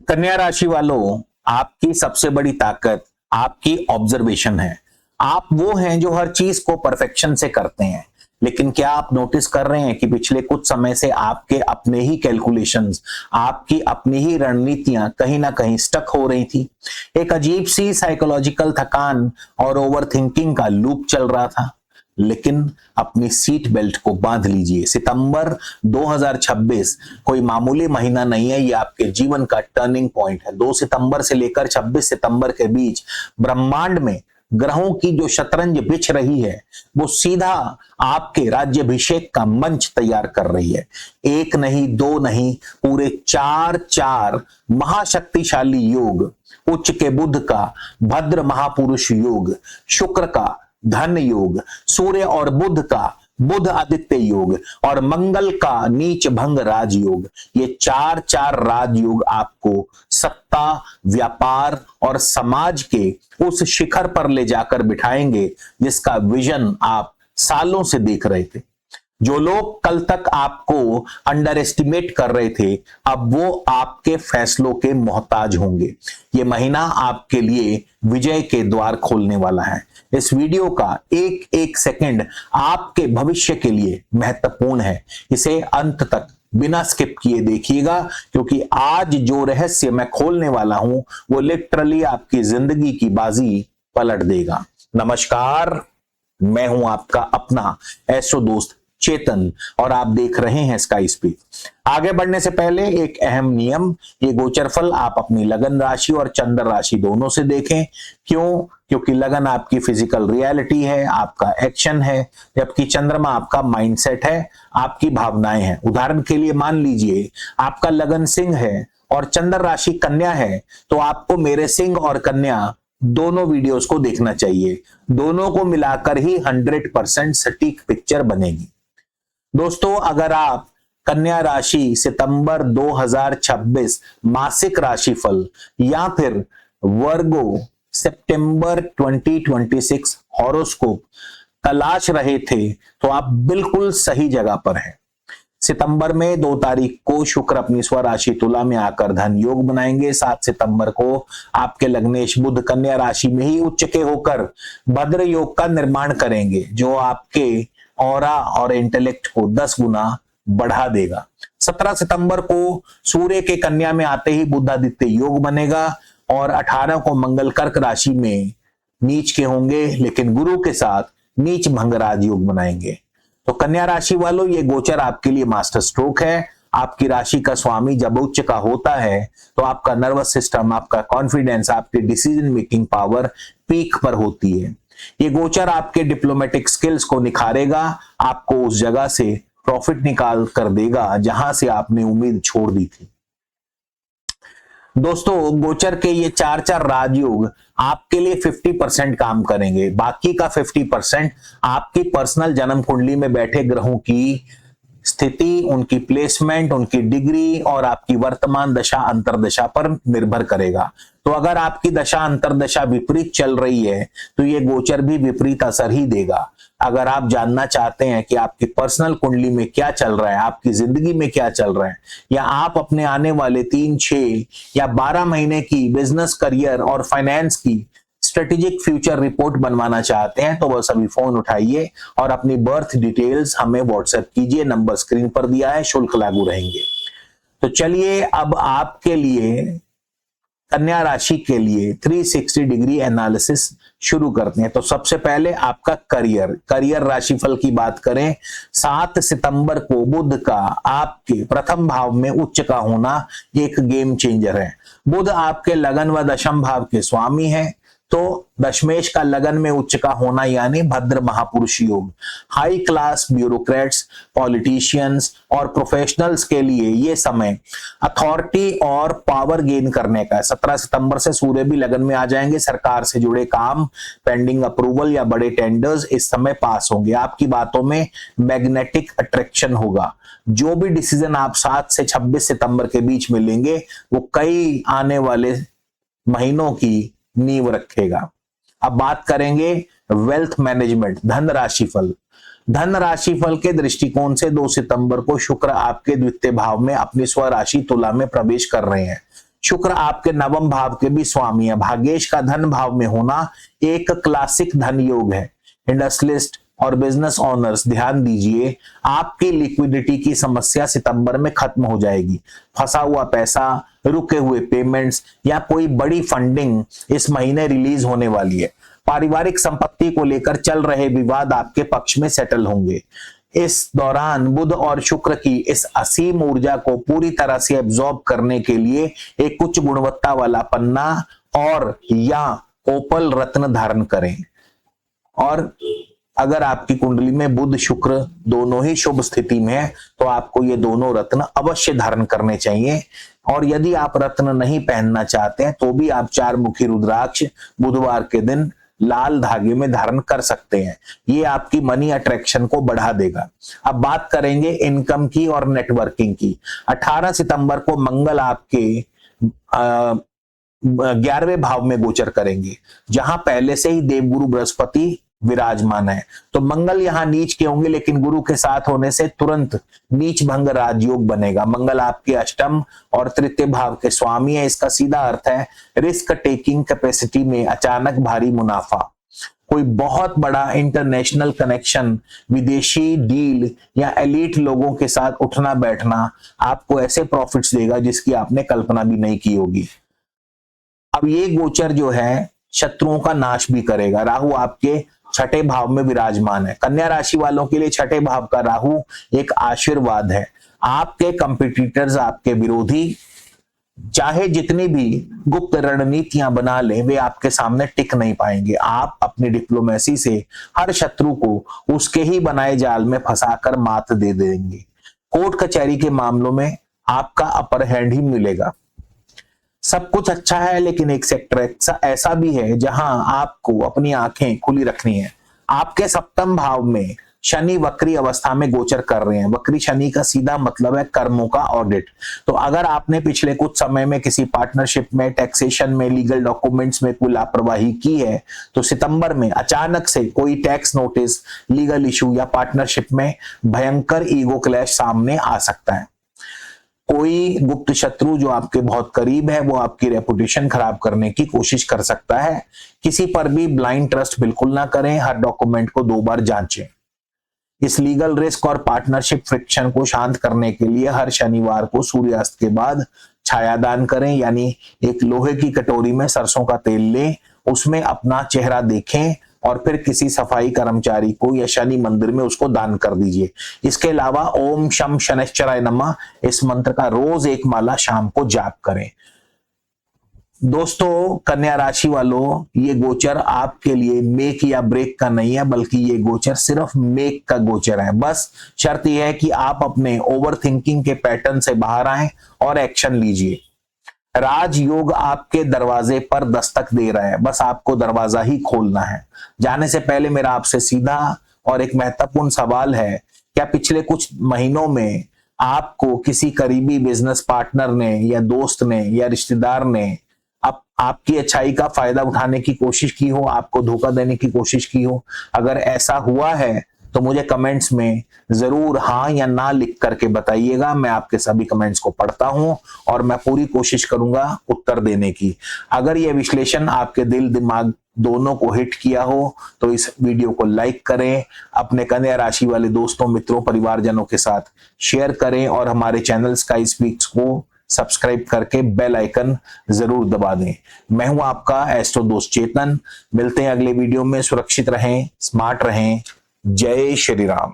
कन्या राशि वालों, आपकी सबसे बड़ी ताकत आपकी ऑब्जर्वेशन है। आप वो हैं जो हर चीज को परफेक्शन से करते हैं, लेकिन क्या आप नोटिस कर रहे हैं कि पिछले कुछ समय से आपके अपने ही कैलकुलेशंस, आपकी अपनी ही रणनीतियां कहीं ना कहीं स्टक हो रही थी। एक अजीब सी साइकोलॉजिकल थकान और ओवर थिंकिंग का लूप चल रहा था। लेकिन अपनी सीट बेल्ट को बांध लीजिए। सितंबर 2026 कोई मामूली महीना नहीं है, ये आपके जीवन का टर्निंग पॉइंट है। 2 सितंबर से लेकर 26 सितंबर के बीच ब्रह्मांड में ग्रहों की जो शतरंज बिछ रही है, वो सीधा आपके राज्याभिषेक का मंच तैयार कर रही है। एक नहीं, दो नहीं, पूरे चार महाशक्तिशाली योग। उच्च के बुध का भद्र महापुरुष योग, शुक्र का धन योग, सूर्य और बुध का बुध आदित्य योग और मंगल का नीच भंग राजयोग। ये चार राजयोग आपको सत्ता, व्यापार और समाज के उस शिखर पर ले जाकर बिठाएंगे जिसका विजन आप सालों से देख रहे थे। जो लोग कल तक आपको अंडर एस्टिमेट कर रहे थे, अब वो आपके फैसलों के मोहताज होंगे। ये महीना आपके लिए विजय के द्वार खोलने वाला है। इस वीडियो का एक एक सेकंड आपके भविष्य के लिए महत्वपूर्ण है। इसे अंत तक बिना स्किप किए देखिएगा, क्योंकि आज जो रहस्य मैं खोलने वाला हूं वो लिटरली आपकी जिंदगी की बाजी पलट देगा। नमस्कार, मैं हूं आपका अपना एस्ट्रो दोस्त चेतन और आप देख रहे हैं स्काई स्पीड। आगे बढ़ने से पहले एक अहम नियम, ये गोचर फल आप अपनी लगन राशि और चंद्र राशि दोनों से देखें। क्यों? क्योंकि लगन आपकी फिजिकल रियलिटी है, आपका एक्शन है, जबकि चंद्रमा आपका माइंडसेट है, आपकी भावनाएं हैं। उदाहरण के लिए मान लीजिए आपका लगन सिंह है और चंद्र राशि कन्या है, तो आपको मेरे सिंह और कन्या दोनों वीडियोस को देखना चाहिए। दोनों को मिलाकर ही 100% सटीक पिक्चर बनेगी। दोस्तों, अगर आप कन्या राशि सितंबर 2026 मासिक राशिफल या फिर वर्गो सितंबर 2026 हॉरोस्कोप तलाश रहे थे, तो आप बिल्कुल सही जगह पर हैं। सितंबर में 2 तारीख को शुक्र अपनी स्वराशि तुला में आकर धन योग बनाएंगे। 7 सितंबर को आपके लग्नेश बुध कन्या राशि में ही उच्च के होकर भद्र योग का निर्माण करेंगे, जो आपके ऑरा और इंटेलेक्ट को 10 गुना बढ़ा देगा। 17 सितंबर को सूर्य के कन्या में आते ही बुधादित्य योग बनेगा और 18 को मंगल कर्क राशि में नीच के होंगे, लेकिन गुरु के साथ नीच भंग राज योग बनाएंगे। तो कन्या राशि वालों, ये गोचर आपके लिए मास्टर स्ट्रोक है। आपकी राशि का स्वामी जब उच्च का होता है तो आपका नर्वस सिस्टम, आपका कॉन्फिडेंस, आपकी डिसीजन मेकिंग पावर पीक पर होती है। ये गोचर आपके डिप्लोमेटिक स्किल्स को निखारेगा, आपको उस जगह से प्रॉफिट निकाल कर देगा जहां से आपने उम्मीद छोड़ दी थी। दोस्तों, गोचर के ये चार राजयोग आपके लिए 50% काम करेंगे। बाकी का 50% आपकी पर्सनल जन्म कुंडली में बैठे ग्रहों की स्थिति, उनकी प्लेसमेंट, उनकी डिग्री और आपकी वर्तमान दशा अंतरदशा पर निर्भर करेगा। तो अगर आपकी दशा अंतरदशा विपरीत चल रही है तो ये गोचर भी विपरीत असर ही देगा। अगर आप जानना चाहते हैं कि आपकी पर्सनल कुंडली में क्या चल रहा है, आपकी जिंदगी में क्या चल रहा है, या आप अपने आने वाले 3, 6 या 12 महीने की बिजनेस, करियर और फाइनेंस की स्ट्रेटेजिक फ्यूचर रिपोर्ट बनवाना चाहते हैं, तो बस अभी फोन उठाइए और अपनी बर्थ डिटेल्स हमें व्हाट्सएप कीजिए। नंबर स्क्रीन पर दिया है, शुल्क लागू रहेंगे। तो चलिए अब आपके लिए कन्या राशि के लिए 360 डिग्री एनालिसिस शुरू करते हैं। तो सबसे पहले आपका करियर राशिफल की बात करें। 7 सितंबर को बुध का आपके प्रथम भाव में उच्च का होना एक गेम चेंजर है। बुध आपके लगन व दशम भाव के स्वामी है, तो दशमेश का लगन में उच्च का होना यानी भद्र महापुरुष योग। हाई क्लास ब्यूरोक्रेट्स, पॉलिटिशियंस और प्रोफेशनल्स के लिए ये समय अथॉरिटी और पावर गेन करने का है। 17 सितंबर से सूर्य भी लगन में आ जाएंगे। सरकार से जुड़े काम, पेंडिंग अप्रूवल या बड़े टेंडर्स इस समय पास होंगे। आपकी बातों में मैग्नेटिक अट्रैक्शन होगा। जो भी डिसीजन आप 7 से 26 सितंबर के बीच में लेंगे, वो कई आने वाले महीनों की नींव रखेगा। अब बात करेंगे वेल्थ मैनेजमेंट, धन राशिफल। धन राशिफल के दृष्टिकोण से 2 सितंबर को शुक्र आपके द्वितीय भाव में अपनी स्वराशि तुला में प्रवेश कर रहे हैं। शुक्र आपके नवम भाव के भी स्वामी है। भाग्येश का धन भाव में होना एक क्लासिक धन योग है। इंडस्ट्रियलिस्ट और बिजनेस ओनर्स ध्यान दीजिए, आपकी लिक्विडिटी की समस्या सितंबर में खत्म हो जाएगी। फंसा हुआ पैसा, रुके हुए पेमेंट्स या कोई बड़ी फंडिंग इस महीने रिलीज होने वाली है। पारिवारिक संपत्ति को लेकर चल रहे विवाद आपके पक्ष में सेटल होंगे। इस दौरान बुध और शुक्र की इस असीम ऊर्जा को पूरी तरह से एब्जॉर्ब करने के लिए एक उच्च गुणवत्ता वाला पन्ना और या ओपल रत्न धारण करें। और अगर आपकी कुंडली में बुध शुक्र दोनों ही शुभ स्थिति में है तो आपको ये दोनों रत्न अवश्य धारण करने चाहिए। और यदि आप रत्न नहीं पहनना चाहते हैं तो भी आप 4 मुखी रुद्राक्ष बुधवार के दिन लाल धागे में धारण कर सकते हैं। ये आपकी मनी अट्रैक्शन को बढ़ा देगा। अब बात करेंगे इनकम की और नेटवर्किंग की। 18 सितंबर को मंगल आपके 11वें भाव में गोचर करेंगे, जहां पहले से ही देवगुरु बृहस्पति विराजमान है। तो मंगल यहां नीच के होंगे, लेकिन गुरु के साथ होने से तुरंत नीच भंग राजयोग बनेगा। मंगल आपके अष्टम और तृतीय भाव के स्वामी है। इसका सीधा अर्थ है रिस्क टेकिंग कैपेसिटी में अचानक भारी मुनाफा। कोई बहुत बड़ा इंटरनेशनल कनेक्शन, विदेशी डील या एलीट लोगों के साथ उठना बैठना आपको ऐसे प्रॉफिट्स देगा जिसकी आपने कल्पना भी नहीं की होगी। अब ये गोचर जो है शत्रुओं का नाश भी करेगा। राहु आपके 6ठे भाव में विराजमान है। कन्या राशि वालों के लिए 6ठे भाव का राहु एक आशीर्वाद है। आपके कंपटीटर्स, आपके विरोधी चाहे जितनी भी गुप्त रणनीतियां बना ले, वे आपके सामने टिक नहीं पाएंगे। आप अपनी डिप्लोमेसी से हर शत्रु को उसके ही बनाए जाल में फंसाकर मात दे देंगे। कोर्ट कचहरी के मामलों में आपका अपर हैंड ही मिलेगा। सब कुछ अच्छा है, लेकिन एक सेक्टर ऐसा भी है जहां आपको अपनी आंखें खुली रखनी है। आपके 7वें भाव में शनि वक्री अवस्था में गोचर कर रहे हैं। वक्री शनि का सीधा मतलब है कर्मों का ऑडिट। तो अगर आपने पिछले कुछ समय में किसी पार्टनरशिप में, टैक्सेशन में, लीगल डॉक्यूमेंट्स में कोई लापरवाही की है तो सितंबर में अचानक से कोई टैक्स नोटिस, लीगल इशू या पार्टनरशिप में भयंकर ईगो क्लैश सामने आ सकता है। कोई गुप्त शत्रु जो आपके बहुत करीब है वो आपकी रेपुटेशन खराब करने की कोशिश कर सकता है। किसी पर भी ब्लाइंड ट्रस्ट बिल्कुल ना करें, हर डॉक्यूमेंट को 2 बार जांचें। इस लीगल रिस्क और पार्टनरशिप फ्रिक्शन को शांत करने के लिए हर शनिवार को सूर्यास्त के बाद छायादान करें, यानी एक लोहे की कटोरी में सरसों का तेल लें, उसमें अपना चेहरा देखें और फिर किसी सफाई कर्मचारी को या शनि मंदिर में उसको दान कर दीजिए। इसके अलावा ओम शम शनैश्चराय नमः इस मंत्र का रोज 1 माला शाम को जाप करें। दोस्तों, कन्या राशि वालों, ये गोचर आपके लिए मेक या ब्रेक का नहीं है, बल्कि ये गोचर सिर्फ मेक का गोचर है। बस शर्त यह है कि आप अपने ओवर थिंकिंग के पैटर्न से बाहर आएं और एक्शन लीजिए। राजयोग आपके दरवाजे पर दस्तक दे रहा है, बस आपको दरवाजा ही खोलना है। जाने से पहले मेरा आपसे सीधा और एक महत्वपूर्ण सवाल है, क्या पिछले कुछ महीनों में आपको किसी करीबी बिजनेस पार्टनर ने या दोस्त ने या रिश्तेदार ने आपकी अच्छाई का फायदा उठाने की कोशिश की हो, आपको धोखा देने की कोशिश की हो? अगर ऐसा हुआ है तो मुझे कमेंट्स में जरूर हाँ या ना लिख करके बताइएगा। मैं आपके सभी कमेंट्स को पढ़ता हूं और मैं पूरी कोशिश करूंगा उत्तर देने की। अगर यह विश्लेषण आपके दिल दिमाग दोनों को हिट किया हो तो इस वीडियो को लाइक करें, अपने कन्या राशि वाले दोस्तों, मित्रों, परिवारजनों के साथ शेयर करें और हमारे चैनल स्काई स्पीक्स को सब्सक्राइब करके बेल आइकन जरूर दबा दें। मैं हूं आपका एस्ट्रो दोस्त चेतन। मिलते हैं अगले वीडियो में। सुरक्षित रहें, स्मार्ट रहें। जय श्री राम।